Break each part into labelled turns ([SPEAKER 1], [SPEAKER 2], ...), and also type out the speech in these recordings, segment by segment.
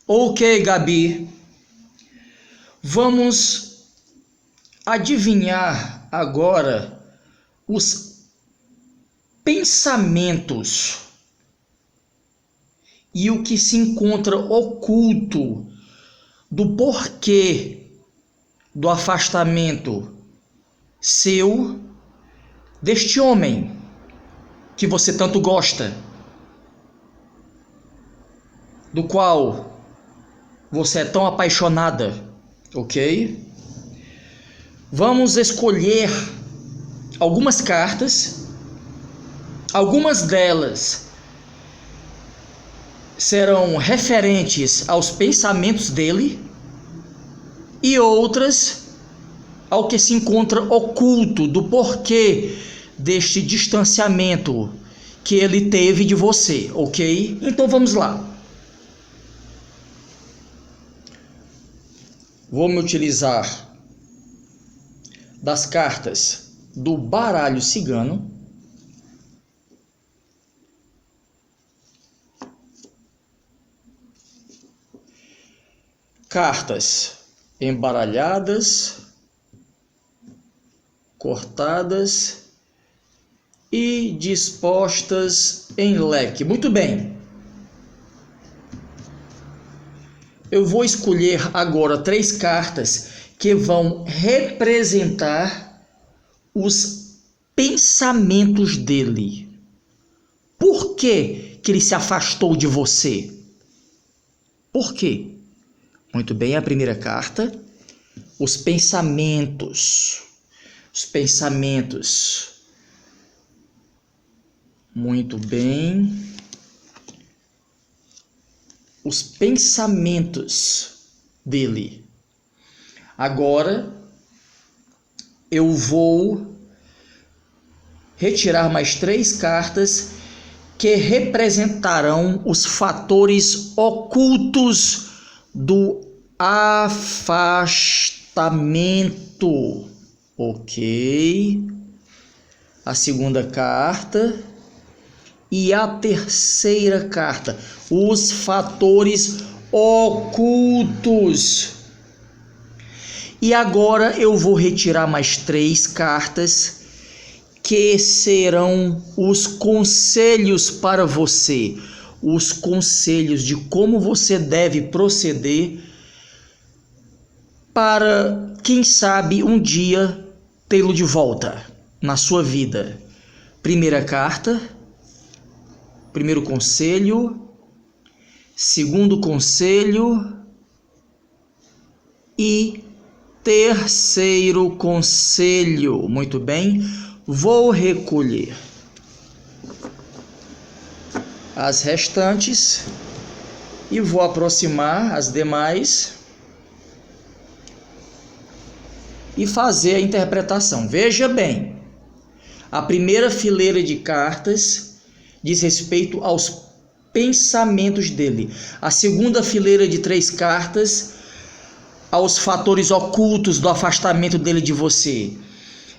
[SPEAKER 1] Ok, Gabi. Vamos adivinhar agora os pensamentos e o que se encontra oculto do porquê do afastamento seu deste homem que você tanto gosta, do qual você é tão apaixonada, ok? Vamos escolher algumas cartas, algumas delas serão referentes aos pensamentos dele e outras ao que se encontra oculto do porquê deste distanciamento que ele teve de você, ok? Então vamos lá. Vou me utilizar das cartas do baralho cigano. Cartas embaralhadas, cortadas e dispostas em leque. Muito bem. Eu vou escolher agora 3 cartas que vão representar os pensamentos dele. Por que ele se afastou de você? Por quê? Muito bem, a primeira carta, os pensamentos. Os pensamentos. Muito bem. Os pensamentos dele. Agora eu vou retirar mais 3 cartas que representarão os fatores ocultos do afastamento. Ok. A segunda carta e a terceira carta, os fatores ocultos. E agora eu vou retirar mais 3 cartas que serão os conselhos para você, os conselhos de como você deve proceder para, quem sabe, um dia tê-lo de volta na sua vida. Primeira carta, primeiro conselho, segundo conselho e terceiro conselho. Muito bem, vou recolher as restantes e vou aproximar as demais e fazer a interpretação. Veja bem, a primeira fileira de cartas diz respeito aos pensamentos dele. A segunda fileira de 3 cartas aos fatores ocultos do afastamento dele de você.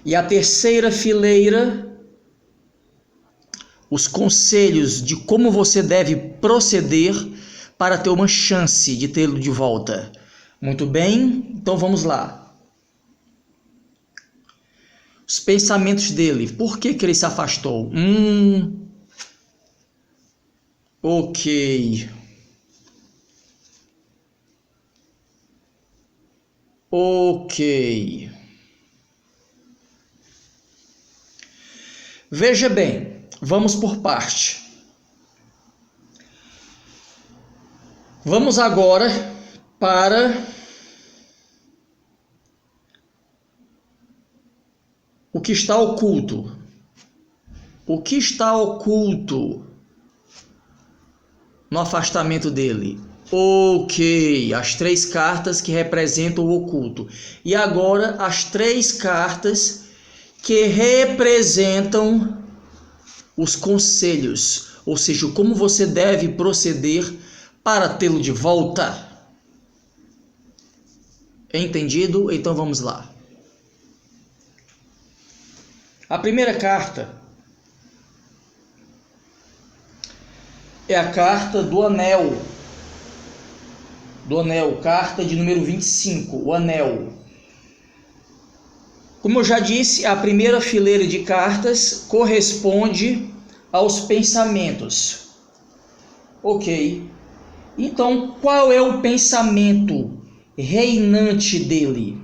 [SPEAKER 1] E a terceira fileira, os conselhos de como você deve proceder para ter uma chance de tê-lo de volta. Muito bem, então vamos lá. Os pensamentos dele, por que ele se afastou? Ok. Veja bem, vamos por parte. Vamos agora para o que está oculto. O que está oculto no afastamento dele? Ok, as 3 cartas que representam o oculto. E agora as 3 cartas que representam os conselhos, ou seja, como você deve proceder para tê-lo de volta. Entendido? Então vamos lá. A primeira carta é a carta do anel. do anel, carta de número 25, o anel. Como eu já disse, a primeira fileira de cartas corresponde aos pensamentos. Ok. Então, qual é o pensamento reinante dele?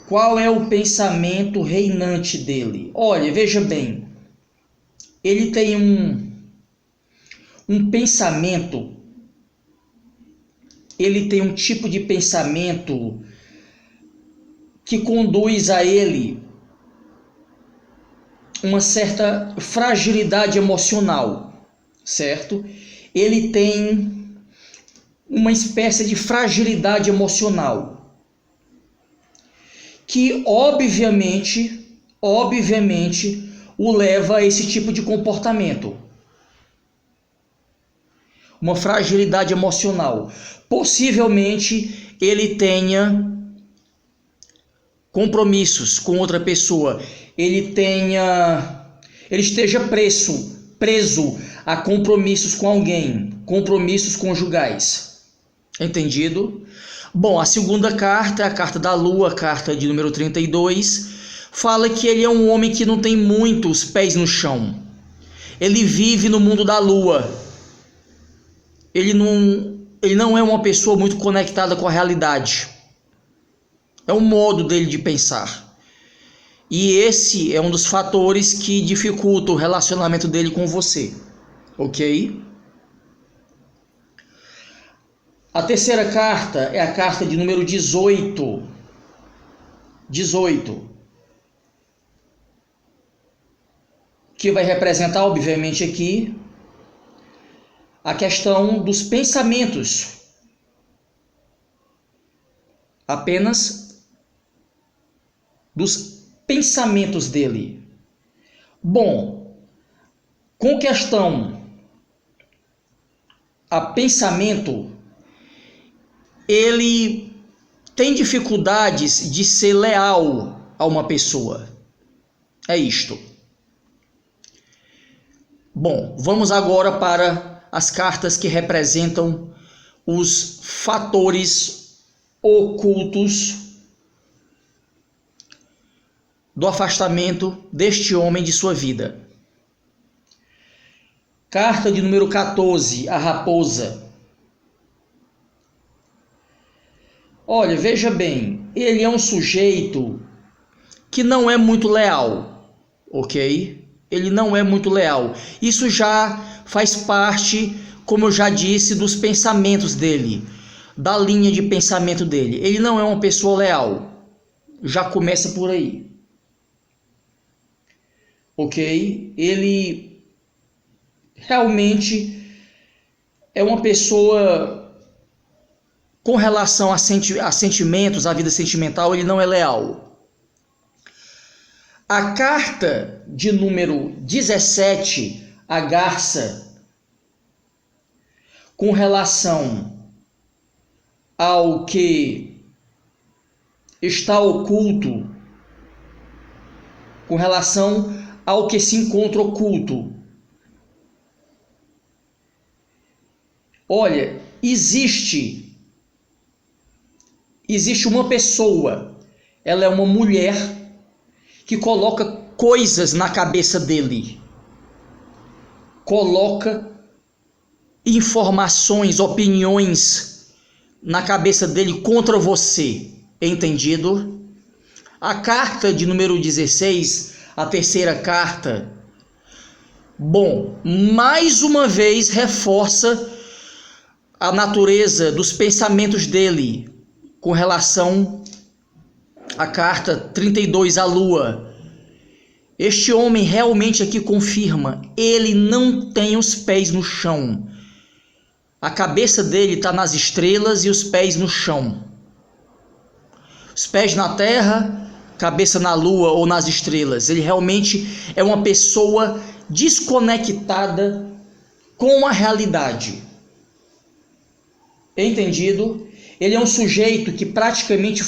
[SPEAKER 1] Qual é o pensamento reinante dele? Olha, veja bem. Ele tem um pensamento, ele tem um tipo de pensamento que conduz a ele uma certa fragilidade emocional, certo? Ele tem uma espécie de fragilidade emocional que obviamente o leva a esse tipo de comportamento. Uma fragilidade emocional. Possivelmente ele tenha compromissos com outra pessoa, ele esteja preso a compromissos com alguém, compromissos conjugais. Entendido? Bom, a segunda carta é a carta da Lua, a carta de número 32, fala que ele é um homem que não tem muitos pés no chão. Ele vive no mundo da Lua. Ele não é uma pessoa muito conectada com a realidade. É um modo dele de pensar. E esse é um dos fatores que dificulta o relacionamento dele com você. Ok? A terceira carta é a carta de número 18. 18. Que vai representar, obviamente, aqui a questão dos pensamentos. Apenas dos pensamentos dele. Bom, com questão a pensamento, ele tem dificuldades de ser leal a uma pessoa. É isto. Bom, vamos agora para as cartas que representam os fatores ocultos do afastamento deste homem de sua vida. Carta de número 14, a raposa. Olha, veja bem, ele é um sujeito que não é muito leal, ok? Ele não é muito leal. Isso já faz parte, como eu já disse, dos pensamentos dele, da linha de pensamento dele. Ele não é uma pessoa leal. Já começa por aí. Ok? Ele realmente é uma pessoa com relação a sentimentos, a vida sentimental, ele não é leal. A carta de número 17, a garça, com relação ao que está oculto, com relação ao que se encontra oculto. Olha, existe uma pessoa, ela é uma mulher que coloca coisas na cabeça dele, coloca informações, opiniões na cabeça dele contra você, entendido? A carta de número 16, a terceira carta, bom, mais uma vez reforça a natureza dos pensamentos dele com relação à carta 32, a Lua. Este homem realmente aqui confirma, ele não tem os pés no chão. A cabeça dele está nas estrelas e os pés no chão. Os pés na terra, cabeça na lua ou nas estrelas. Ele realmente é uma pessoa desconectada com a realidade. Entendido? Ele é um sujeito que praticamente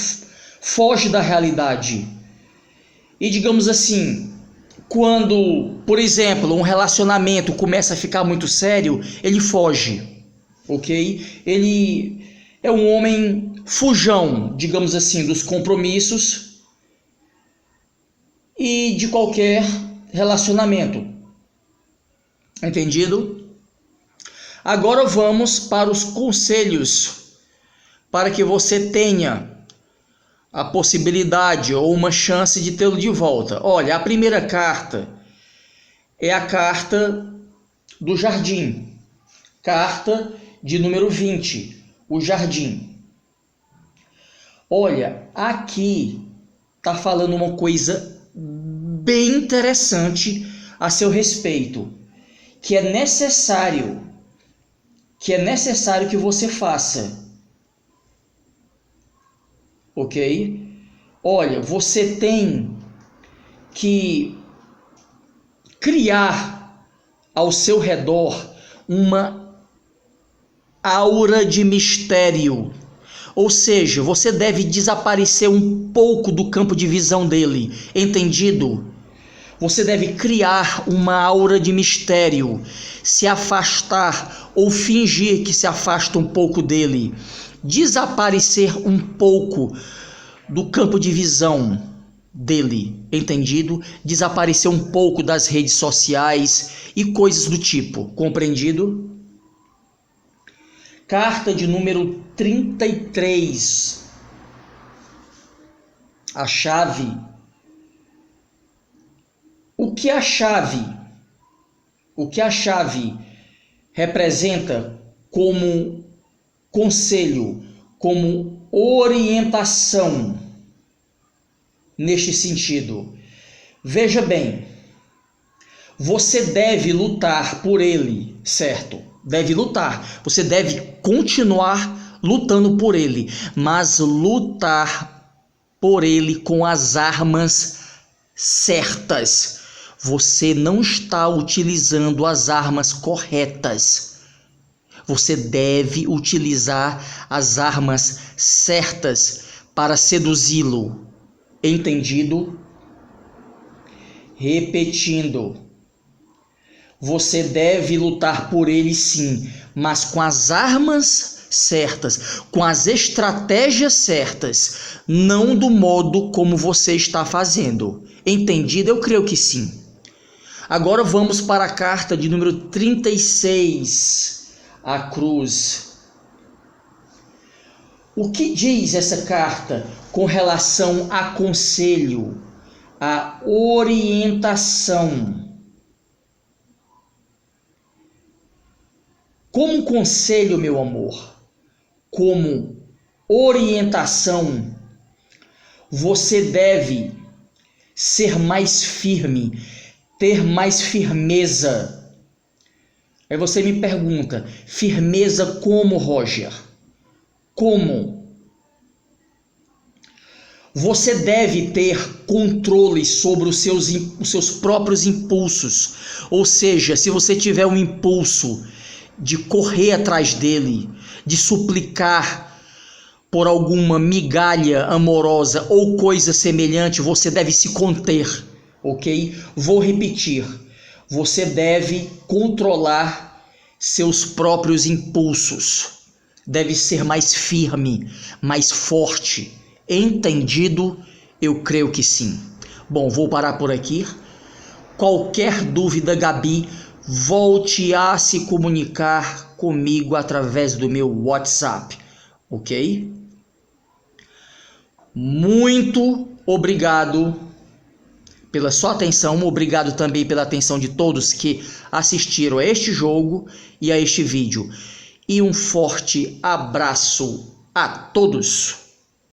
[SPEAKER 1] foge da realidade. E digamos assim, quando, por exemplo, um relacionamento começa a ficar muito sério, ele foge. ok? Ele é um homem fujão, digamos assim, dos compromissos e de qualquer relacionamento. Entendido? Agora vamos para os conselhos, para que você tenha a possibilidade ou uma chance de tê-lo de volta. Olha, a primeira carta é a carta do jardim. Carta de número 20, o jardim. Olha, aqui está falando uma coisa bem interessante a seu respeito, que é necessário que você faça. Ok? Olha, você tem que criar ao seu redor uma aura de mistério. Ou seja, você deve desaparecer um pouco do campo de visão dele. Entendido? Você deve criar uma aura de mistério, se afastar ou fingir que se afasta um pouco dele. Desaparecer um pouco do campo de visão dele, entendido? Desaparecer um pouco das redes sociais e coisas do tipo, compreendido? Carta de número 33. A chave. O que a chave representa como conselho, como orientação neste sentido? Veja bem, você deve lutar por ele, certo? Deve lutar, você deve continuar lutando por ele, mas lutar por ele com as armas certas. Você não está utilizando as armas corretas. Você deve utilizar as armas certas para seduzi-lo. Entendido? Repetindo. Você deve lutar por ele sim, mas com as armas certas, com as estratégias certas, não do modo como você está fazendo. Entendido? Eu creio que sim. Agora vamos para a carta de número 36, a cruz. O que diz essa carta com relação a conselho, a orientação? Como conselho, meu amor, como orientação, você deve ser mais firme, ter mais firmeza. Aí você me pergunta, firmeza como, Roger? Como? Você deve ter controle sobre os seus próprios impulsos. Ou seja, se você tiver um impulso de correr atrás dele, de suplicar por alguma migalha amorosa ou coisa semelhante, você deve se conter, ok? Vou repetir, você deve controlar seus próprios impulsos, deve ser mais firme, mais forte, entendido? Eu creio que sim. Bom, vou parar por aqui. Qualquer dúvida, Gabi, volte a se comunicar comigo através do meu WhatsApp, ok? Muito obrigado pela sua atenção, obrigado também pela atenção de todos que assistiram a este jogo e a este vídeo. E um forte abraço a todos!